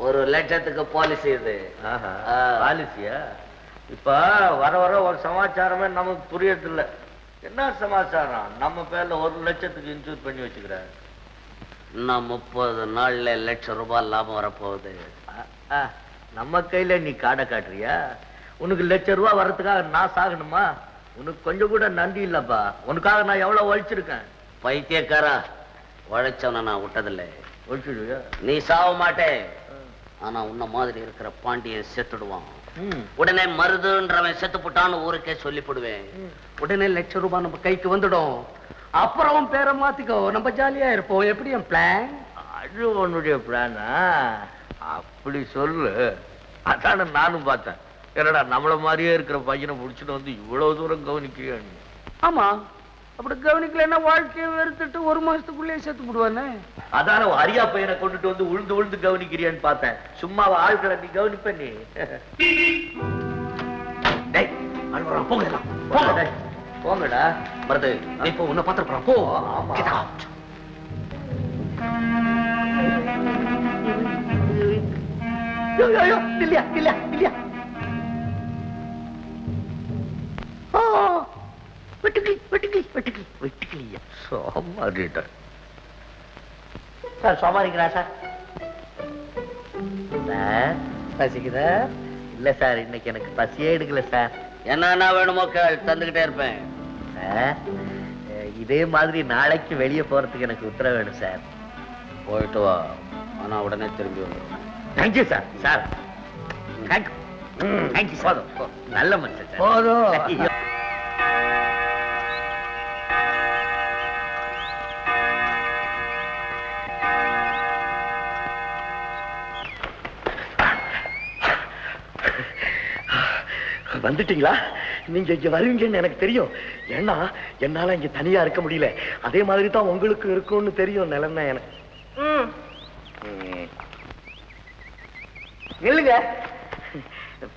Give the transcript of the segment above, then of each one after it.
ஒரு லட்சத்துக்கு பாலிசி இது. பாலிசியா? இப்ப வர வர ஒரு சமாச்சாரமே நமக்கு புரியறது இல்ல. என்ன சமாச்சாரம்? நம்ம பேர்ல 1 லட்சத்துக்கு இன்சூர் பண்ணி வச்சுக்கிறேன். இன்னும் 30 நாள்ல ₹1,00,000 லாபம் வரப்போகுது. நம்ம கையில நீ காடை காட்டுறியா? உனக்கு ₹1,00,000 வர்றதுக்காக நான் சாகணுமா? உனக்கு கொஞ்சம் கூட நன்றி இல்லப்பா. உனக்காக நான் எவ்வளவு உழைச்சிருக்கேன். பைத்தியக்காரா, உழைச்சவன நான் விட்டதில்லை. உழைச்சிடுவியா? நீ சாவ மாட்டே. ஆனா உன்ன மாதிரி இருக்கிற பாண்டியன் செத்துடுவான். உடனே மருதுன்றவன் செத்து போட்டான்னு ஊருக்கே சொல்லி போடுவேன். உடனே ₹1,00,000 நம்ம கைக்கு வந்துடும். அப்புறம் பேரை மாத்திக்கோ, நம்ம ஜாலியா இருப்போம். எப்படி என் பிளான்? அது உன்னுடைய பிளானா? அப்படி சொல்லு. அதான நானும் பார்த்தேன். என்னடா நம்மள மாதிரியே இருக்கிற பையனை முடிச்சுட்டு வந்து இவ்வளவு தூரம் கவனிக்கிறியா? ஆமா, அப்படி கவனிக்கலன்னா வாழ்க்கையை வெறுத்துட்டு 1 மாசத்துக்குள்ளேயே செத்து போடுவானே. அதான அரியா பையனை கொண்டுட்டு வந்து உழுந்து உழுந்து கவனிக்கிறியான்னு பார்த்தேன். சும்மா ஆள்களை நீ கவனிப்ப நீ. போங்கடா. மருது, நீ இப்போ உன்னை பார்த்துருப்பான். போ. இல்லையா இல்லையா இல்லையா? சோமாரிக்கிறா சார். சார் பசிக்குதா? இல்ல சார், இன்னைக்கு எனக்கு பசியே எடுக்கல சார். என்ன வேணுமோ தந்துகிட்டே இருப்பேன். இதே மாதிரி நாளைக்கு வெளியே போறதுக்கு எனக்கு உத்தரவு வேணும் சார். போயிட்டு வா, ஆனா உடனே திரும்பி வந்துடும். Thank you sir. Sir thank you sir. நல்ல மனுஷன் சார். போதும். வந்துட்டீங்களா? நீங்க இங்க வருவீங்கன்னு எனக்கு தெரியும். ஏன்னா என்னால இங்க தனியா இருக்க முடியல. அதே மாதிரி தான் உங்களுக்கு இருக்கும்னு தெரியும். நிலைமை எனக்கு. இல்லைங்க,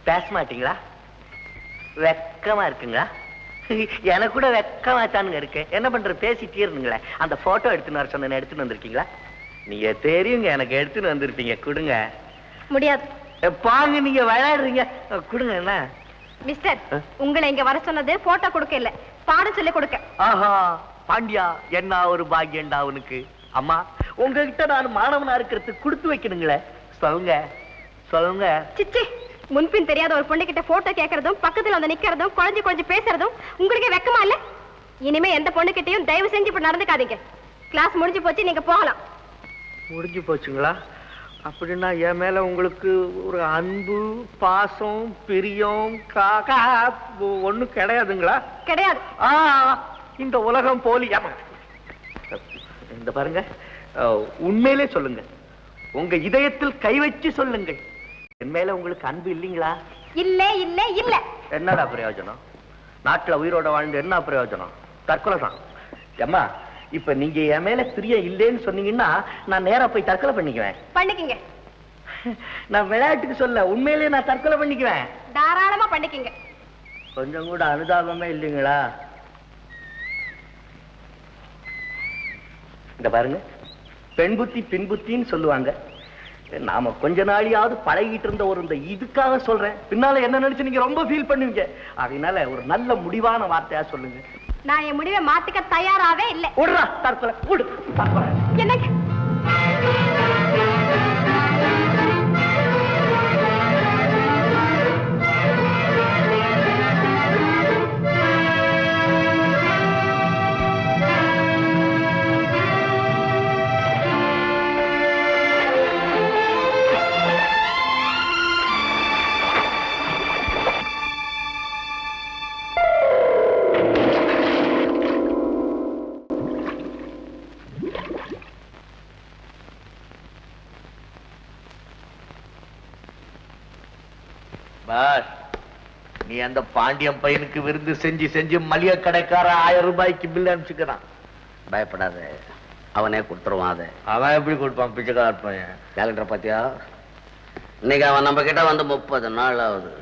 பேச மாட்டீங்களா? வெக்கமா இருக்குங்களா? எனக்கு கூட வெக்கமா தானுங்க இருக்கு. என்ன பண்ற, பேசி தீரணுங்களே. அந்த போட்டோ எடுத்துன்னு வர சொன்ன எடுத்துன்னு வந்திருக்கீங்களா? நீங்க தெரியுங்க, எனக்கு எடுத்துன்னு வந்திருப்பீங்க. கொடுங்க. முடியாது. பாங்க, நீங்க விளையாடுறீங்க. கொடுங்க. என்ன மிஸ்டர், உங்களை இங்க வர சொன்னது போட்டோ கொடுக்க இல்ல, பாடம் சொல்லி கொடுக்க. ஆஹா, பாண்டியா, என்ன ஒரு பாக்கியண்டா உனக்கு. அம்மா, உங்ககிட்ட நான் மாணவனா இருக்கிறதுக்கு கொடுத்து வைக்கணுங்களே. சொல்லுங்க சொல்லுங்க. சிச்சி, முன்பின் தெரியாத ஒரு பொண்ணு கிட்ட போட்டோ கேட்கறதும் பக்கத்துல வந்து நிக்கிறதும் குழஞ்சு குழஞ்சு பேசுறதும் உங்களுக்கே வெக்கமா இல்ல? இனிமே எந்த பொண்ணு கிட்டையும் தயவு செஞ்சு இப்படி நடந்துக்காதீங்க. கிளாஸ் முடிஞ்சு போச்சு, நீங்க போகலாம். முடிஞ்சு போச்சுங்களா? அப்படின்னா என் மேல உங்களுக்கு ஒரு அன்பு, பாசம், பிரியம் ஒண்ணும் கிடையாதுங்களா? கிடையாது. இந்த உலகம் போலி. இந்த பாருங்க, உண்மையிலே சொல்லுங்க. உங்க இதயத்தில் கை வச்சு சொல்லுங்க. என் மேல உங்களுக்கு அன்பு இல்லைங்களா? இல்ல இல்ல இல்ல. என்னடா பிரயோஜனம்? நாட்டுல உயிரோட வாழ்ந்து என்ன பிரயோஜனம்? தற்கொலை தான். அம்மா, இப்ப நீங்க என் மேல பிரியம் இல்லைன்னு சொன்னீங்கன்னா நான் நேரா போய் தற்கொலை பண்ணிக்குவேன். பண்ணிக்கங்க. நான் விளையாட்டுக்கு சொல்ல, உண்மையிலேயே நான் தற்கொலை பண்ணிக்குவேன். தாராளமா பண்ணிக்கங்க. கொஞ்சம் கூட அனுதாபமே இல்லைங்களா? இந்த பாருங்க, பெண் புத்தி பின் புத்தின்னு சொல்லுவாங்க. நாம கொஞ்ச நாளையாவது பழகிட்டு இருந்த ஒரு இந்த இதுக்காக சொல்றேன். பின்னால என்ன நினைச்சு நீங்க ரொம்ப ஃபீல் பண்ணுவீங்க. அதனால ஒரு நல்ல முடிவான வார்த்தையா சொல்லுங்க. நான் என் முடிவை மாத்திக்க தயாராவே இல்லை. விடுறா, தற்கொலை விடு. தற்கொலை என்னங்க? நீ அந்த பாண்டியன் பையனுக்கு விருந்து செஞ்சு செஞ்சு மளிகை கடைக்கார 1000 ரூபாய்க்கு பில் அனுப்பிச்சுக்கிறான். பயப்படாத, அவனே கொடுத்துருவான். அதை அவன் எப்படி கொடுப்பான்? பிச்சைக்கார பையன். கேலண்டரை பாத்தியா? இன்னைக்கு அவன் நம்ம கிட்ட வந்து 30 நாள் ஆகுது.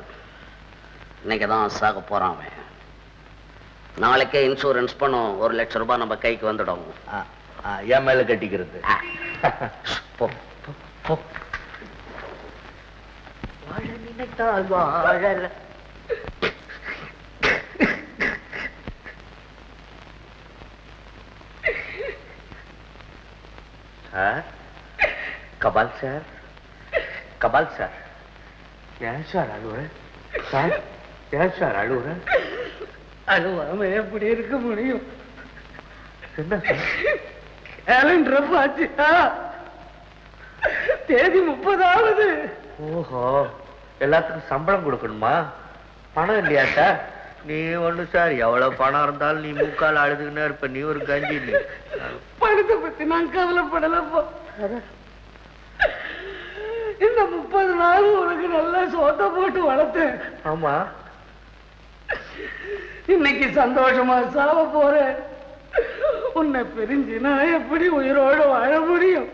இன்னைக்கு தான் சாக போறான் அவன். நாளைக்கே இன்சூரன்ஸ் பண்ணும், ₹1,00,000 நம்ம கைக்கு வந்துடும். என் மேல கட்டிக்கிறது. போ. வாழ நினைத்தால் வாழல. சார், கபால் சார், கபால் சார். ஏன் சார் அழுவுற? சார், ஏன் சார் அழுவுற? அழுவாம எப்படி இருக்க முடியும்? என்ன சார்? கேலண்டர் பாத்தியா? தேதி 30வது. ஓஹோ, எல்லாத்துக்கும் சம்பளம் கொடுக்கணுமா? பணம் இல்லையா சார்? நீ ஒண்ணு சார், எவ்வளவு பணம் இருந்தாலும் நீ மூக்கால் அழுதுன்னு இருப்ப. நீ ஒரு கஞ்சி. நீ பணத்தை பத்தி நான் கவலைப்படலப்பா. இந்த 30 நாள் உனக்கு நல்லா சோத்த போட்டு வளர்த்தேன். ஆமா, இன்னைக்கு சந்தோஷமா சாவ போறேன். உன்னை பிரிஞ்சு நான் எப்படி உயிரோடு வாழ முடியும்?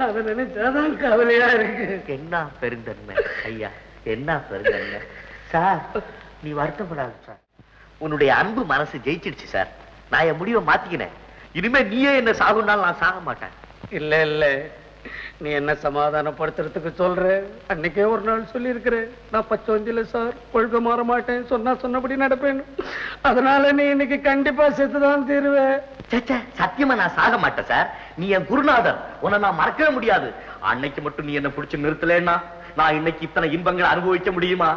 அதை நினைச்சாதான் கவலையா இருக்கு. என்ன பெருந்தன்மை ஐயா, என்ன பெருந்தன்மை சார். நீ வருத்தப்படாத சார். உன்னுடைய அன்பு மனசு ஜெயிச்சிடுச்சு சார். நான் என் முடிவை மாத்திக்கினேன். இனிமே நீயே என்ன சாகுனாலும் நான் சாக மாட்டேன். இல்ல இல்ல, நீ என்ன சமாதானப்படுத்துறதுக்கு சொல்ற? அன்னைக்கே ஒரு நாள் சொல்லி இருக்கிறேன், நான் பச்சோந்தில சார் கொள்கை மாற மாட்டேன், சொன்னபடி நடப்பேன். அதனால நீ இன்னைக்கு கண்டிப்பா செத்துதான் தீருவேன். சத்தியமா நான் சாக மாட்டேன் சார். நீ என் குருநாதர், உன்னை நான் மறக்கவே முடியாது. அன்னைக்கு மட்டும் நீ என்ன பிடிச்சு நிறுத்தலன்னா நான் இன்னைக்கு இத்தனை இன்பங்களை அனுபவிக்க முடியுமா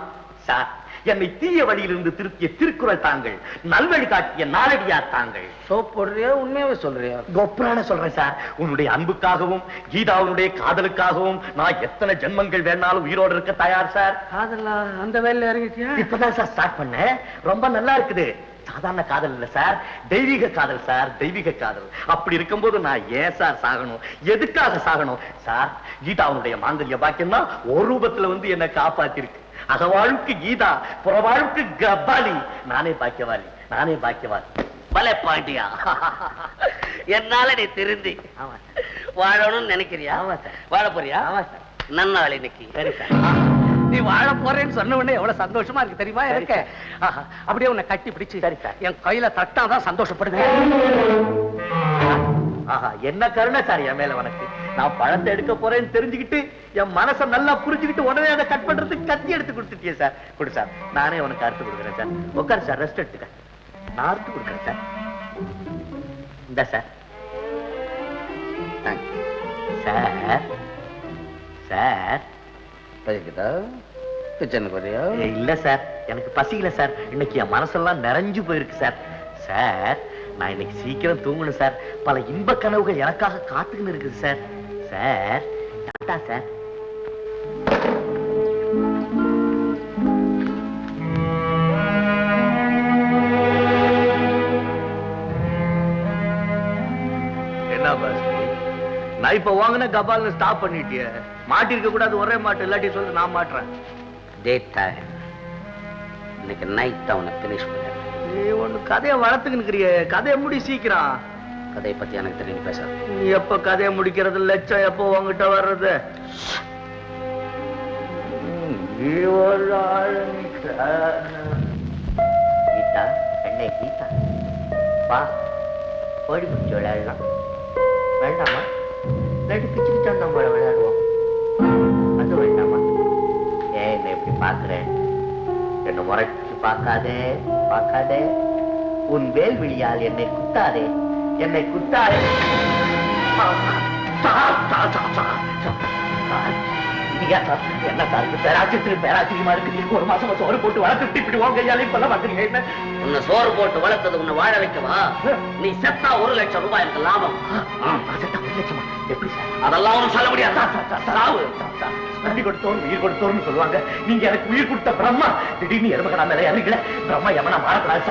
சார்? என்னை தீய வழியிலிருந்து திருத்திய திருக்குறள் தாங்கள், நல்வழி காட்டிய நாளடியார் தாங்கள். போடுறியா? உண்மையாவே சொல்றியா? கொப்ரான சொல்றேன் சார். உன்னுடைய அன்புக்காகவும் கீதாவுடைய காதலுக்காகவும் நான் எத்தனை ஜென்மங்கள் வேணாலும் உயிரோடு இருக்க தயார் சார். காதலா? அந்த வேலையில இறங்கிட்டியா? இப்பதான் சார் ஸ்டார்ட் பண்ணேன். ரொம்ப நல்லா இருக்குது. சாதாரண காதல் இல்ல சார், தெய்வீக காதல் சார், தெய்வீக காதல். அப்படி இருக்கும்போது நான் ஏன் சார் சாகணும்? எதுக்காக சாகணும் சார்? கீதாவுடைய மாங்கல்ய பாக்கியம் தான் ஒரு ரூபத்துல வந்து என்னை காப்பாத்திருக்கு. அகவாழ்வுக்கு கீதா, புறவாழ்வுக்கு கபாலி. நானே பாக்கியவாளி, நானே பாக்கியவாளி. பலே பாண்டியா, என்னால நீ திருந்தி வாழணும்னு நினைக்கிறியா? ஆமா சார். வாழ போறியா? ஆமா சார். நன்னாள் இன்னைக்கு. சரி சார். நீ வாழ போறேன்னு சொன்ன உடனே எவ்வளவு சந்தோஷமா இருக்கு தெரியுமா எனக்கு? அப்படியே உன்னை கட்டி பிடிச்சு சரி சார். என் கையில தட்டாதான் சந்தோஷப்படுவேன். ஆஹா, என்ன கருணை சார் என் மேல உனக்கு. நான் பழத்தை எடுக்க போறேன்னு தெரிஞ்சுக்கிட்டு என் மனசை நல்லா புரிஞ்சுக்கிட்டு உடனே அதை கட் பண்றதுக்கு கத்தி எடுத்து கொடுத்துட்டியே சார். கொடு சார், நானே உனக்கு அறுத்து கொடுக்குறேன் சார். உட்காரு சார், ரெஸ்ட் எடுத்துக்க. நான் அறுத்து கொடுக்குறேன் சார். இந்த சார். சார் சார் கிச்சனுக்கு வரியா? இல்ல சார், எனக்கு பசிக்கல சார். இன்னைக்கு என் மனசெல்லாம் நிறைஞ்சு போயிருக்கு சார். சார், நான் இன்னைக்கு சீக்கிரம் தூங்கணும் சார். பல இன்ப கனவுகள் எனக்காக காத்துக்கின்னு இருக்குது சார். Sir, Tata sir. என்ன பாஸ், நான் இப்ப வாங்கின கபால் ஸ்டாப் பண்ணிட்டிய? மாட்டி இருக்க கூடாது, ஒரே மாட்டு. இல்லாட்டி சொல்லு, நான் மாட்டுறேன். இன்னைக்கு நைட் அவனை பினிஷ் பண்ண. நீ ஒண்ணு கதையை வளர்த்துக்கிறிய, கதையை முடி சீக்கிரம். கதையை பத்தி எனக்கு தெரியும், பேச. நீ எப்ப கதையை முடிக்கிறது? லட்சம் எப்போ உங்ககிட்ட வர்றது? கீதா, கண்ணே கீதா, வா ஓடி முடிச்சு விளையாடலாம். வேண்டாமா? இல்லாட்டி பிச்சு பிச்சா நம்ம விளையாடுவோம். அது வேண்டாமா? ஏன் என்ன இப்படி பாக்குறேன்? என்ன முறைச்சு பார்க்காதே, பார்க்காதே. உன் வேல்விழியால் என்னை குத்தாதே, என்னை குத்தாதே. என்ன சார் பேராச்சரியமா இருக்கு? ஒரு மாசமா சோறு போட்டு வளர்த்துட்டு இப்படி உன் கையாலே இப்ப பாக்குறீங்க. என்ன உன்னை சோறு போட்டு வளர்த்தது உன்னை வாழ வைக்கவா? நீ செத்தா 1 லட்சம் ரூபாய் எனக்கு லாபம். 1 லட்சமா? எப்படி சார்? அதெல்லாம் ஒன்றும் சொல்ல முடியாது. நன்றி கொடுத்தோம், உயிர் கொடுத்தோம்னு சொல்லுவாங்க. நீங்க எனக்கு உயிர் கொடுத்த பிரம்மா திடீர்னு எருமகடா மேல இறங்கல. பிரம்மா எவனா மாறக்கூடாது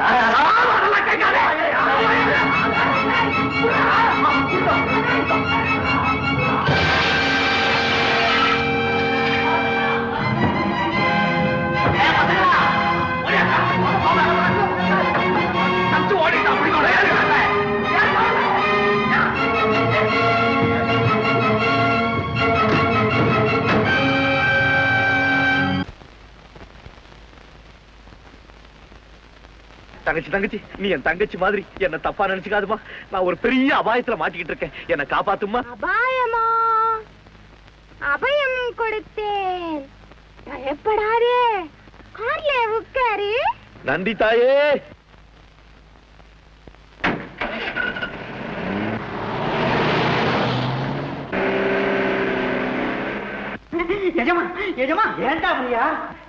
தங்கச்சி, தங்கச்சி, நீ என் தங்கச்சி மாதிரி என்ன தப்பா நினைச்சுக்காதுமா. நான் ஒரு பெரிய அபாயத்துல மாட்டிக்கிட்டு இருக்கேன், என்ன காப்பாத்துமா. அபாயமா? பயப்படாதே, கார்ல உட்காரு. நன்றி தாயே. எஜமா எஜமா ஏண்டா புரியா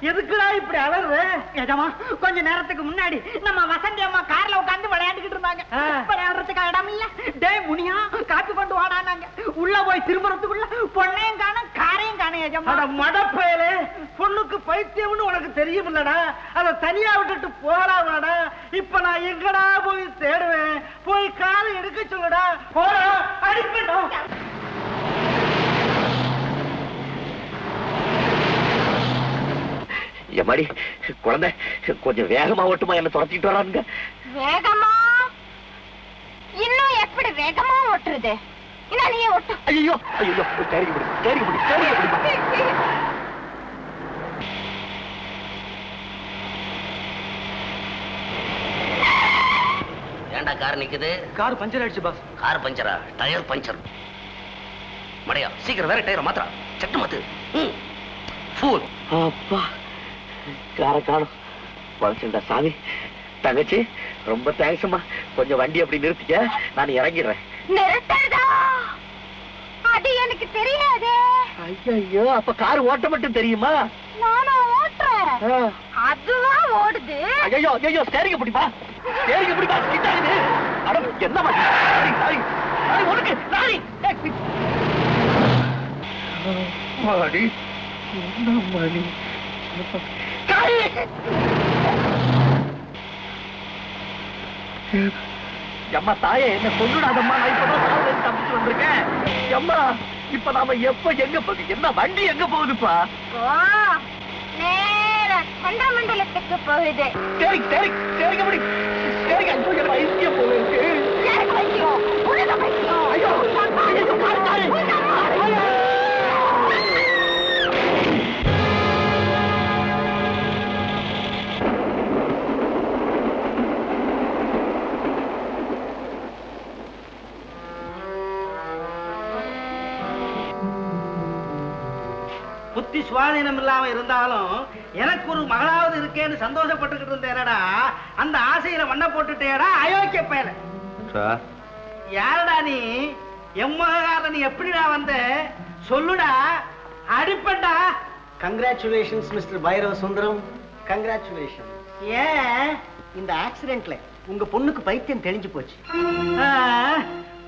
எதுக்குடா இப்படி அலறுற? எஜமா கொஞ்ச நேரத்துக்கு முன்னாடி நம்ம வசந்தி அம்மா கார்ல உட்கார்ந்து விளையாண்டுகிட்டு இருந்தாங்க. விளையாடுறதுக்கு இடம் இல்ல. டேய் முனியா காப்பி கொண்டு வாடானாங்க. உள்ள போய் திரும்புறதுக்குள்ள பொண்ணையும் காணும் காரையும் காணும். எஜமா மடப்பயலே, பொண்ணுக்கு பைத்தியம்னு உனக்கு தெரியுமில்லடா, அதை தனியா விட்டுட்டு போறாடா. இப்ப நான் எங்கடா போய் தேடுவேன்? போய் காலை எடுக்க சொல்லுடா. போடா அடிப்படா. எம்மாடி குழந்தை கொஞ்சம் வேகமா ஓட்டுமா, என்ன துரத்திட்டு வரானுங்க. வேகமா? இன்னும் எப்படி வேகமா ஓட்டுறது? என்ன நீயே ஓட்டு. ஐயோ ஐயோ, கேரிக்க முடியும் கேரிக்க முடியும் கேரிக்க முடியும். ஏண்டா கார் நிக்குது? கார் பஞ்சர் ஆயிடுச்சு பாஸ். கார் பஞ்சரா? Tyre puncture. மடையா சீக்கிரம் வேற டயரை மாத்திரா. சட்டு மாத்து. ஃபூல். அப்பா காரை காணும். பழச்சுண்டா சாமி. தங்கச்சி ரொம்ப தேங்க்ஸ்மா. கொஞ்சம் வண்டி அப்படி நிறுத்திக்க, நான் இறங்கிடுறேன். நிறுத்தறதா? அது எனக்கு தெரியாது. ஐயோ, அப்ப கார் ஓட்ட மட்டும் தெரியுமா? நானும் ஓட்டுறேன். அதுவா ஓடுது? ஐயோ ஐயோ, ஸ்டேரிங்க பிடிப்பா ஸ்டேரிங்க பிடிப்பா. கிட்டாது அட என்ன பண்ணி சாரி சாரி சாரி உனக்கு சாரி. மாடி என்ன மணி? அம்மா தாயே, என்ன கொண்டுடாதம்மா. நான் இப்பதான் தப்பிச்சு வந்திருக்கேன். அம்மா இப்ப நாம எப்ப எங்க போகுது? என்ன வண்டி எங்க போகுதுப்பா? நேரா சந்திரமண்டலத்துக்கு போகுது. சரி சரி சரிங்க முடி சரிங்க. ஐயோ ஐக்கிய போகுது. ஐயோ புத்தி சுவாதீனம் இல்லாம இருந்தாலும் எனக்கு ஒரு மகளாவது இருக்கேன்னு சந்தோஷப்பட்டுக்கிட்டு இருந்தேனடா. அந்த ஆசையில மண்ணை போட்டுட்டேடா அயோக்கிய பயல. யாரடா நீ? எம்மகாரன் எப்படிடா வந்த சொல்லுடா. அடிப்பண்டா. Congratulations mister Bhairava Sundaram, congratulation. ஏன் இந்த ஆக்சிடென்ட்ல உங்க பொண்ணுக்கு பைத்தியம் தெளிஞ்சு போச்சு.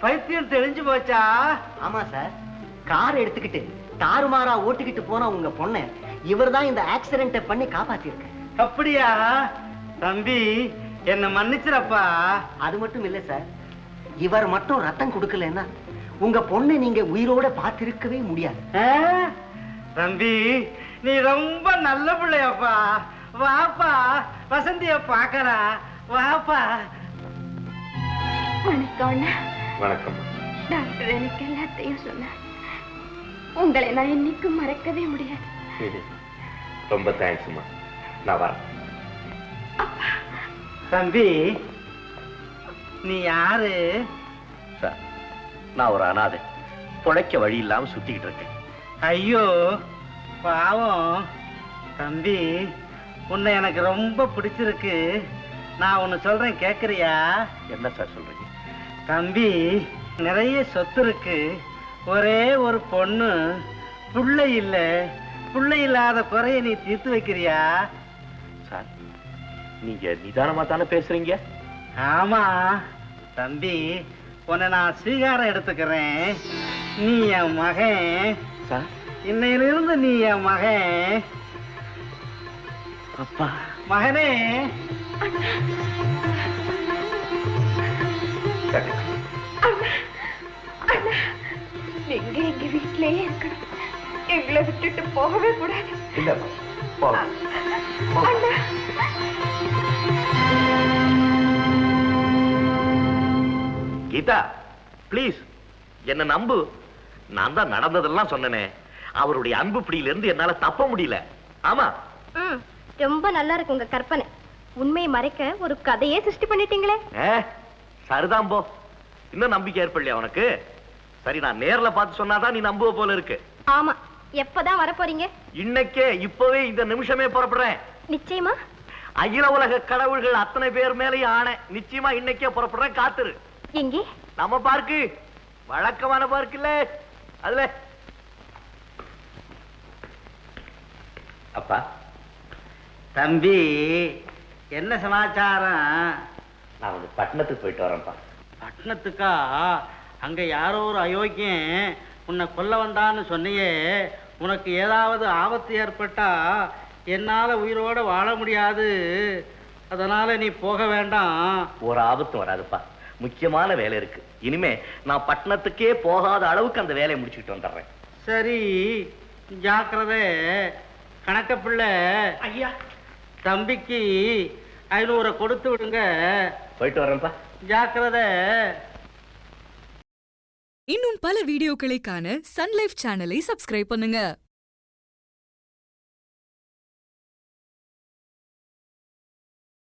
பைத்தியம் தெளிஞ்சு போச்சா? ஆமா சார், கார் எடுத்துக்கிட்டு தாறுமாறா ஓட்டிக்கிட்டு போன உங்க பொண்ணை இவர்தான் இந்த ஆக்சிடென்ட் பண்ணி காப்பாத்திருக்க. அப்படியா? தம்பி என்ன மன்னிச்சிரப்பா. அது மட்டும் இல்ல சார், இவர் மட்டும் ரத்தம் கொடுக்கலன்னா உங்க பொண்ணை நீங்க உயிரோட பார்த்திருக்கவே முடியாது. தம்பி நீ ரொம்ப நல்ல பிள்ளையப்பா. வாப்பா வசந்திய பாக்கலாம். வாப்பா. வணக்கம். வணக்கம். டாக்டர் எனக்கு எல்லாத்தையும் சொன்னார். உங்களை நான் இன்னைக்கும் மறக்கவே முடியாது. ரொம்ப தேங்க்ஸ்மா. நான் வரேன். தம்பி நீ யாரு? சார், நான் ஒரு அனாதை, பொழைக்க வழி இல்லாம சுத்திக்கிட்டு இருக்கேன். ஐயோ பாவம். தம்பி உன்னை எனக்கு ரொம்ப பிடிச்சிருக்கு. நான் ஒன்னு சொல்றேன், கேக்குறியா? என்ன சார் சொல்றீங்க? தம்பி நிறைய சொத்து இருக்கு, ஒரே ஒரு பொண்ணு, புள்ளை இல்ல. புள்ளை இல்லாத குறைய நீ தீர்த்து வைக்கிறியா? சார், நீங்க நிதானமா தானே பேசுறீங்க? ஆமா தம்பி, உன்னை நான் ஸ்வீகாரம் எடுத்துக்கிறேன். நீ என் மகன். சார், இன்னையிலிருந்து நீ என் மகன். அப்பா. மகனே. நீங்க எங்க வீட்டிலேயே இருக்கணும். எங்களை விட்டுட்டு போகவே கூடாது. இல்ல போலாம். கீதா பிளீஸ் என்ன நம்பு. நான் தான் நடந்ததெல்லாம் சொன்னனே. அவருடைய அன்பு பிடியில இருந்து என்னால தப்ப முடியல. ஆமா, ரொம்ப நல்லா இருக்கு உங்க கற்பனை. உண்மையை மறைக்க ஒரு கதையே சிருஷ்டி பண்ணிட்டீங்களே. சரிதான் போ. இன்னும் நம்பிக்கை ஏற்படலையா உனக்கு? சரி, நான் நேர்ல பார்த்து சொன்னாதான் நீ நம்புவ போல இருக்கு. ஆமா, எப்பதான் வர போறீங்க? இன்னைக்கே இப்பவே இந்த நிமிஷமே புறப்படுறேன். நிச்சயமா? அகில உலக கடவுள்கள் அத்தனை பேர் மேலேயும் ஆணை. நிச்சயமா இன்னைக்கே புறப்படுறேன், காத்துரு. எங்கே? நம்ம பார்க்கு, வழக்கமான பார்க்கு இல்ல அதுல. அப்பா தம்பி, என்ன சமாச்சாரம்? நான் வந்து பட்டணத்துக்கு போயிட்டு வரேன்ப்பா. பட்டணத்துக்கா? அங்க யாரோ ஒரு அயோக்கியன் உன்னை கொல்ல வந்தான்னு சொன்னியே, உனக்கு ஏதாவது ஆபத்து ஏற்பட்டா என்னால உயிரோட வாழ முடியாது, அதனால நீ போக வேண்டாம். ஒரு ஆபத்தும் வராதுப்பா, முக்கியமான வேலை இருக்கு. இனிமே நான் பட்டணத்துக்கே போகாத அளவுக்கு அந்த வேலையை முடிச்சுக்கிட்டு வந்துடுறேன். சரி, ஜாக்கிரதை. கணக்க பிள்ளை ஐயா, தம்பிக்கு 500 கொடுத்து விடுங்க. போயிட்டு வரேன்ப்பா. ஜாக்கிரதை. இன்னும் பல வீடியோக்களை காண சன் லைஃப் சேனலை சப்ஸ்கிரைப் பண்ணுங்க.